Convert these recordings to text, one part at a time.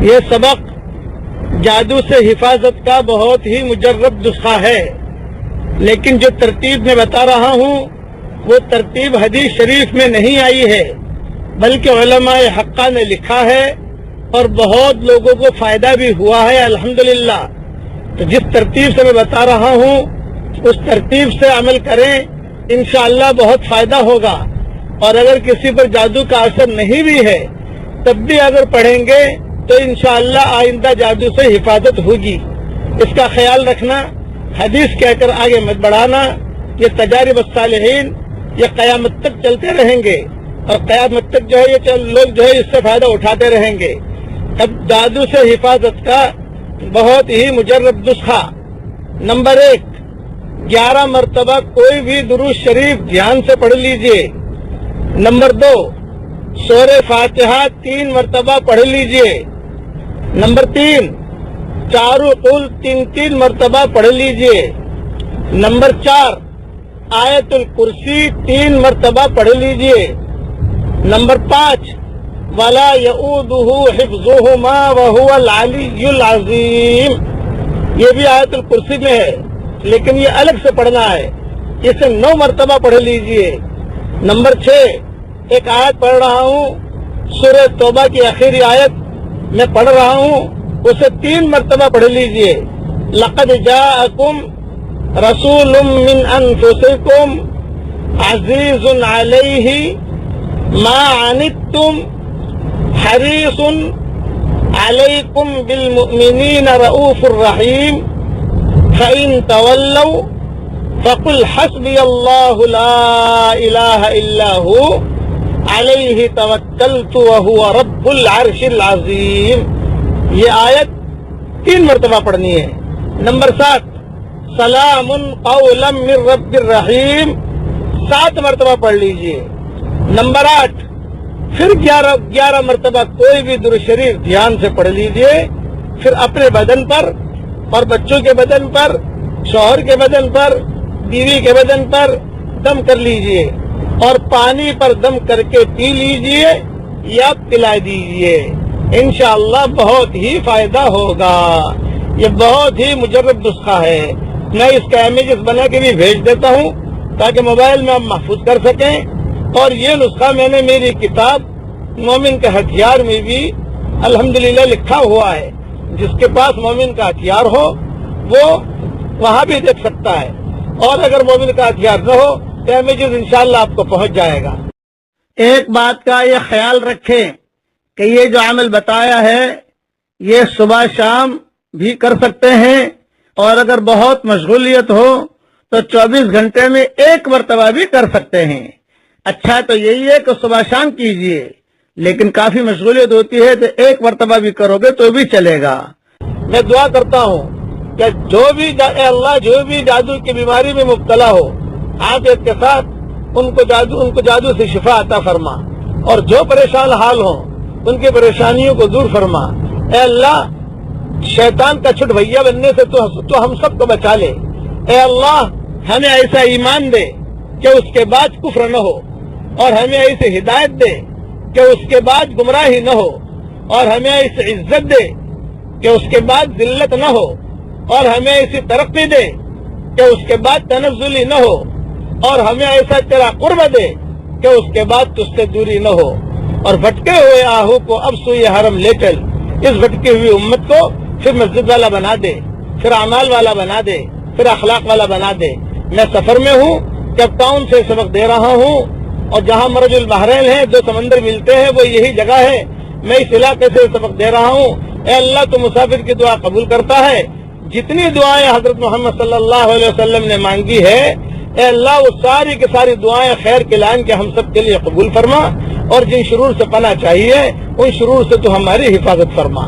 یہ سبق جادو سے حفاظت کا بہت ہی مجرب نسخہ ہے، لیکن جو ترتیب میں بتا رہا ہوں وہ ترتیب حدیث شریف میں نہیں آئی ہے، بلکہ علماء حقہ نے لکھا ہے اور بہت لوگوں کو فائدہ بھی ہوا ہے الحمدللہ۔ تو جس ترتیب سے میں بتا رہا ہوں اس ترتیب سے عمل کریں، انشاءاللہ بہت فائدہ ہوگا۔ اور اگر کسی پر جادو کا اثر نہیں بھی ہے تب بھی اگر پڑھیں گے تو انشاءاللہ آئندہ جادو سے حفاظت ہوگی۔ اس کا خیال رکھنا، حدیث کہہ کر آگے مت بڑھانا۔ یہ تجارب الصالحین یہ قیامت تک چلتے رہیں گے، اور قیامت تک جو ہے یہ لوگ جو ہے اس سے فائدہ اٹھاتے رہیں گے۔ اب جادو سے حفاظت کا بہت ہی مجرب نسخہ۔ نمبر 1، 11 مرتبہ کوئی بھی درود شریف دھیان سے پڑھ لیجئے۔ نمبر 2، سورہ فاتحہ 3 مرتبہ پڑھ لیجئے۔ نمبر 3، چاروں قل 3 مرتبہ پڑھ لیجئے۔ نمبر 4، آیت الکرسی 3 مرتبہ پڑھ لیجئے۔ نمبر 5، وَلَا يَؤُودُهُ حِفْظُهُمَا وَهُوَ الْعَلِيُّ الْعَظِيمُ، یہ بھی آیت الکرسی میں ہے لیکن یہ الگ سے پڑھنا ہے، اسے 9 مرتبہ پڑھ لیجئے۔ نمبر 6، ایک آیت پڑھ رہا ہوں، سورہ توبہ کی آخری آیت میں پڑھ رہا ہوں، اسے 3 مرتبہ پڑھ لیجئے۔ لَقَدْ جَاءَكُمْ رَسُولٌ مِّنْ أَنفُسِكُمْ عَزِيزٌ عَلَيْهِ مَا عَنِتُّمْ حَرِيصٌ عَلَيْكُمْ بِالْمُؤْمِنِينَ رَءُوفٌ رَحِيمٌ فَإِن تَوَلَّوْا فَقُلْ حَسْبِيَ اللَّهُ لَا إِلَٰهَ إِلَّا هُوَ عَلَيْهِ تَوَكَّلْتُ وَهُوَ رَبُّ الْعَرْشِ الْعَظِيمِ، یہ آیت 3 مرتبہ پڑھنی ہے۔ نمبر 7، سلام قولا من رب الرحیم 7 مرتبہ پڑھ لیجئے۔ نمبر 8، پھر 11 مرتبہ کوئی بھی درود شریف دھیان سے پڑھ لیجئے، پھر اپنے بدن پر اور بچوں کے بدن پر، شوہر کے بدن پر، بیوی کے بدن پر دم کر لیجئے، اور پانی پر دم کر کے پی لیجئے یا پلا دیجئے، انشاءاللہ بہت ہی فائدہ ہوگا۔ یہ بہت ہی مجرب نسخہ ہے، میں اس کا امیجز بنا کے بھی بھیج دیتا ہوں تاکہ موبائل میں آپ محفوظ کر سکیں۔ اور یہ نسخہ میں نے میری کتاب مومن کا ہتھیار میں بھی الحمدللہ لکھا ہوا ہے، جس کے پاس مومن کا ہتھیار ہو وہ وہاں بھی دیکھ سکتا ہے، اور اگر مومن کا ہتھیار نہ ہو تو امیجز انشاءاللہ آپ کو پہنچ جائے گا۔ ایک بات کا یہ خیال رکھیں کہ یہ جو عمل بتایا ہے یہ صبح شام بھی کر سکتے ہیں، اور اگر بہت مشغولیت ہو تو 24 گھنٹے میں 1 مرتبہ بھی کر سکتے ہیں۔ اچھا تو یہی ہے کہ صبح شام کیجئے، لیکن کافی مشغولیت ہوتی ہے تو 1 مرتبہ بھی کرو گے تو بھی چلے گا۔ میں دعا کرتا ہوں کہ اے اللہ جو بھی جادو کی بیماری میں مبتلا ہو، عافیت کے ساتھ ان کو جادو سے شفا عطا فرما، اور جو پریشان حال ہوں ان کی پریشانیوں کو دور فرما۔ اے اللہ شیطان کا چھٹ بھیا بننے سے تو ہم سب کو بچا لے۔ اے اللہ ہمیں ایسا ایمان دے کہ اس کے بعد کفر نہ ہو، اور ہمیں ایسی ہدایت دے کہ اس کے بعد گمراہی نہ ہو، اور ہمیں ایسی عزت دے کہ اس کے بعد ذلت نہ ہو، اور ہمیں ایسی ترقی دے کہ اس کے بعد تنزلی نہ ہو، اور ہمیں ایسا تیرا قرب دے کہ اس کے بعد تجھ سے دوری نہ ہو۔ اور بھٹکے ہوئے آہو کو اب سوئے حرم لے چل، اس بھٹکی ہوئی امت کو پھر مسجد والا بنا دے، پھر اعمال والا بنا دے، پھر اخلاق والا بنا دے۔ میں سفر میں ہوں، کیپ ٹاؤن سے سبق دے رہا ہوں، اور جہاں مرج البحرین ہے، 2 سمندر ملتے ہیں، وہ یہی جگہ ہے۔ میں اس علاقے سے سبق دے رہا ہوں۔ اے اللہ تو مسافر کی دعا قبول کرتا ہے۔ جتنی دعائیں حضرت محمد صلی اللہ علیہ وسلم نے مانگی ہے، اے اللہ وہ ساری کی ساری دعائیں خیر کے لائن کے ہم سب کے لیے قبول فرما، اور جن شرور سے پناہ چاہیے ان شرور سے تو ہماری حفاظت فرما۔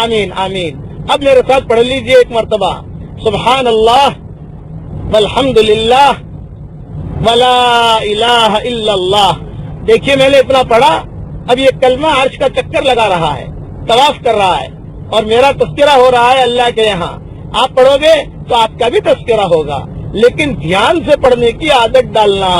آمین آمین۔ اب میرے ساتھ پڑھ لیجئے 1 مرتبہ، سبحان اللہ والحمد للہ ولا الہ الا اللہ۔ دیکھیے میں نے اتنا پڑھا، اب یہ کلمہ عرش کا چکر لگا رہا ہے، طواف کر رہا ہے، اور میرا تذکرہ ہو رہا ہے اللہ کے یہاں۔ آپ پڑھو گے تو آپ کا بھی تذکرہ ہوگا، لیکن دھیان سے پڑھنے کی عادت ڈالنا،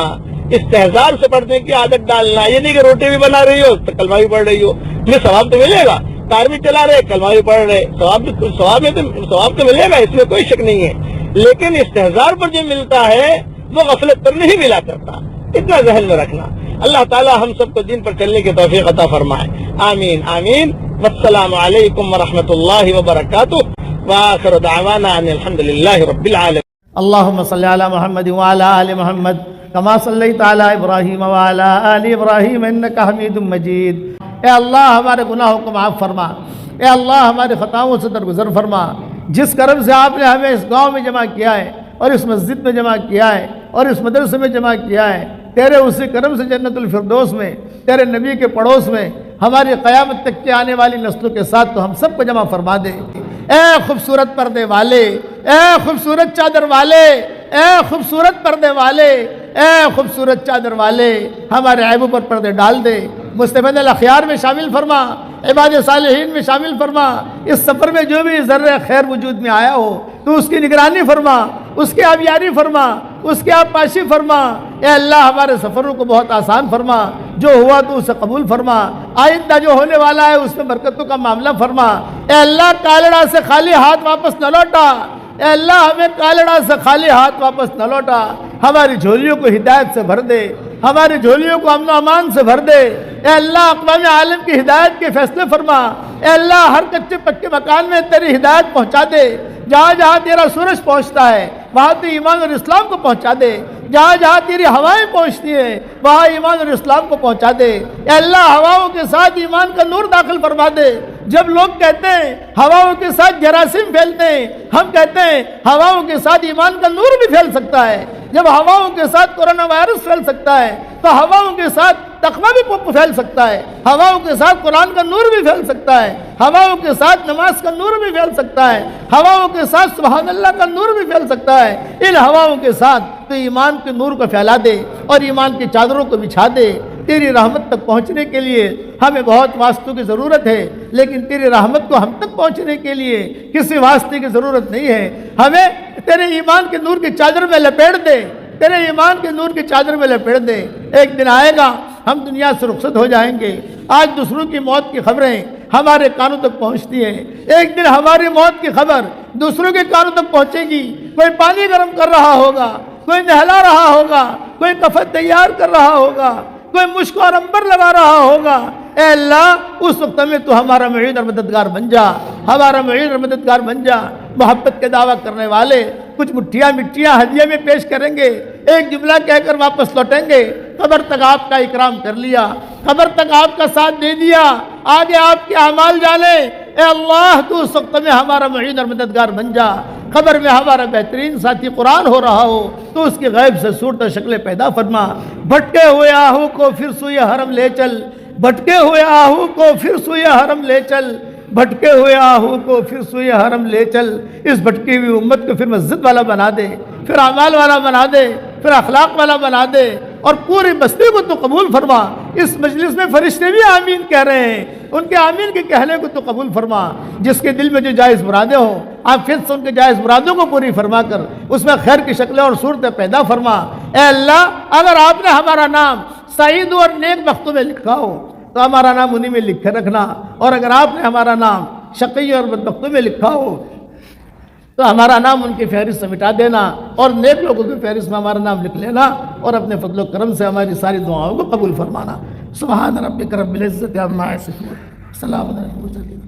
استحضار سے پڑھنے کی عادت ڈالنا، یہ نہیں کہ روٹی بھی بنا رہی ہو تو کلمہ بھی پڑھ رہی ہو، میں ثواب تو ملے گا، کار بھی چلا رہے، کلمہ بھی پڑھ رہے، ثواب تو ملے گا، اس میں کوئی شک نہیں ہے، لیکن استحزار پر جو ملتا ہے وہ غفلت پر نہیں ملا کرتا، اتنا ذہن میں رکھنا۔ اللہ تعالی ہم سب کو دین پر چلنے کی توفیق عطا فرمائے، آمین آمین۔ والسلام علیکم ورحمۃ اللہ وبرکاتہ، وآخر دعوانا ان الحمد للہ رب العالمین۔ اللهم صل على محمد وعلى آل محمد كما صليت على ابراہیم وعلى آل ابراہیم انك حمید مجید۔ اے اللہ ہمارے گناہوں کو معاف فرما، اے اللہ ہمارے خطاؤں سے درگزر فرما۔ جس کرم سے آپ نے ہمیں اس گاؤں میں جمع کیا ہے اور اس مسجد میں جمع کیا ہے اور اس مدرسے میں جمع کیا ہے، تیرے اسی کرم سے جنت الفردوس میں، تیرے نبی کے پڑوس میں، ہماری قیامت تک کے آنے والی نسلوں کے ساتھ تو ہم سب کو جمع فرما دے۔ اے خوبصورت پردے والے، اے خوبصورت چادر والے، اے خوبصورت پردے والے، اے خوبصورت چادر والے، ہمارے عیبوں پر پردے ڈال دے، مصطفین الاخیار میں شامل فرما، عباد صالحین میں شامل فرما۔ اس سفر میں جو بھی ذرہ خیر وجود میں آیا ہو تو اس کی نگرانی فرما، اس کی آبیاری فرما، اس کی آبپاشی فرما۔ اے اللہ ہمارے سفروں کو بہت آسان فرما، جو ہوا تو اسے قبول فرما، آئندہ جو ہونے والا ہے اس میں برکتوں کا معاملہ فرما۔ اے اللہ کالڑا سے خالی ہاتھ واپس نہ لوٹا، اے اللہ ہمیں کالڑا سے خالی ہاتھ واپس نہ لوٹا، ہماری جھولیوں کو ہدایت سے بھر دے، ہماری جھولیوں کو امن و امان سے بھر دے۔ اے اللہ اقوام عالم کی ہدایت کے فیصلے فرما، اے اللہ ہر کچے پکے مکان میں تیری ہدایت پہنچا دے، جہاں جہاں تیرا سورج پہنچتا ہے وہاں تو ایمان اور اسلام کو پہنچا دے، جہاں جہاں تیری ہوائیں پہنچتی ہیں وہاں ایمان اور اسلام کو پہنچا دے۔ اے اللہ ہواؤں کے ساتھ ایمان کا نور داخل فرما دے۔ جب لوگ کہتے ہیں ہواؤں کے ساتھ جراثیم پھیلتے ہیں، ہم کہتے ہیں ہواؤں کے ساتھ ایمان کا نور بھی پھیل سکتا ہے۔ جب ہواؤں کے ساتھ کورونا وائرس پھیل سکتا ہے تو ہواؤں کے ساتھ تقویٰ بھی پھیل سکتا ہے، ہواؤں کے ساتھ قرآن کا نور بھی پھیل سکتا ہے، ہواؤں کے ساتھ نماز کا نور بھی پھیل سکتا ہے، ہواؤں کے ساتھ سبحان اللہ کا نور بھی پھیل سکتا ہے۔ ان ہواؤں کے ساتھ تو ایمان کے نور کو پھیلا دے اور ایمان کی چادروں کو بچھا دے۔ تیری رحمت تک پہنچنے کے لیے ہمیں بہت واسطوں کی ضرورت ہے، لیکن تیری رحمت کو ہم تک پہنچنے کے لیے کسی واسطے کی ضرورت نہیں ہے۔ ہمیں تیرے ایمان کے نور کی چادر میں لپیٹ دے، تیرے ایمان کے نور کی چادر میں لپیٹ دے۔ ایک دن آئے گا ہم دنیا سے رخصت ہو جائیں گے، آج دوسروں کی موت کی خبریں ہمارے کانوں تک پہنچتی ہیں، ایک دن ہماری موت کی خبر دوسروں کے کانوں تک پہنچے گی۔ کوئی پانی گرم کر رہا ہوگا، کوئی نہلا رہا ہوگا، کوئی کفن تیار کر رہا ہوگا، کوئی مشک اور عنبر لگا رہا ہوگا۔ اے اللہ اس وقت میں تو ہمارا معین اور مددگار بن جا، ہمارا معین اور مددگار بن جا۔ محبت کے دعویٰ کرنے والے کچھ مٹھیاں ہدیے میں پیش کریں گے، ایک جملہ کہہ کر واپس لوٹیں گے، قبر تک آپ کا اکرام کر لیا، قبر تک آپ کا ساتھ دے دیا، آگے آپ کے اعمال جانے۔ اے اللہ تو اس وقت میں ہمارا معین اور مددگار بن جا۔ قبر میں ہمارا بہترین ساتھی قرآن ہو رہا ہو تو اس کی غیب سے صورت و شکلیں پیدا فرما۔ بھٹکے ہوئے آہو کو پھر سوئے حرم لے چل، بھٹکے ہوئے آہو کو پھر سوئے حرم لے چل، بھٹکے ہوئے آہو کو پھر سوئے حرم لے چل۔ اس بھٹکی ہوئی امت کو پھر مسجد والا بنا دے، پھر اعمال والا بنا دے، پھر اخلاق والا بنا دے، اور پوری بستی کو تو قبول فرما۔ اس مجلس میں فرشتے بھی آمین کہہ رہے ہیں، ان کے آمین کے کہنے کو تو قبول فرما۔ جس کے دل میں جو جائز مرادیں ہوں آپ پھر سے ان کے جائز مرادوں کو پوری فرما کر اس میں خیر کی شکلیں اور صورتیں پیدا فرما۔ اے اللہ اگر آپ نے ہمارا نام سعید اور نیک بختوں میں لکھا ہو تو ہمارا نام انہی میں لکھے رکھنا، اور اگر آپ نے ہمارا نام شقی اور بدبختوں میں لکھا ہو تو ہمارا نام ان کی فہرست سے مٹا دینا، اور نیک لوگوں کی فہرست میں ہمارا نام لکھ لینا، اور اپنے فضل و کرم سے ہماری ساری دعاؤں کو قبول فرمانا۔ سبحان ربک رب العزت عما یصفون، سلام علی المرسلین۔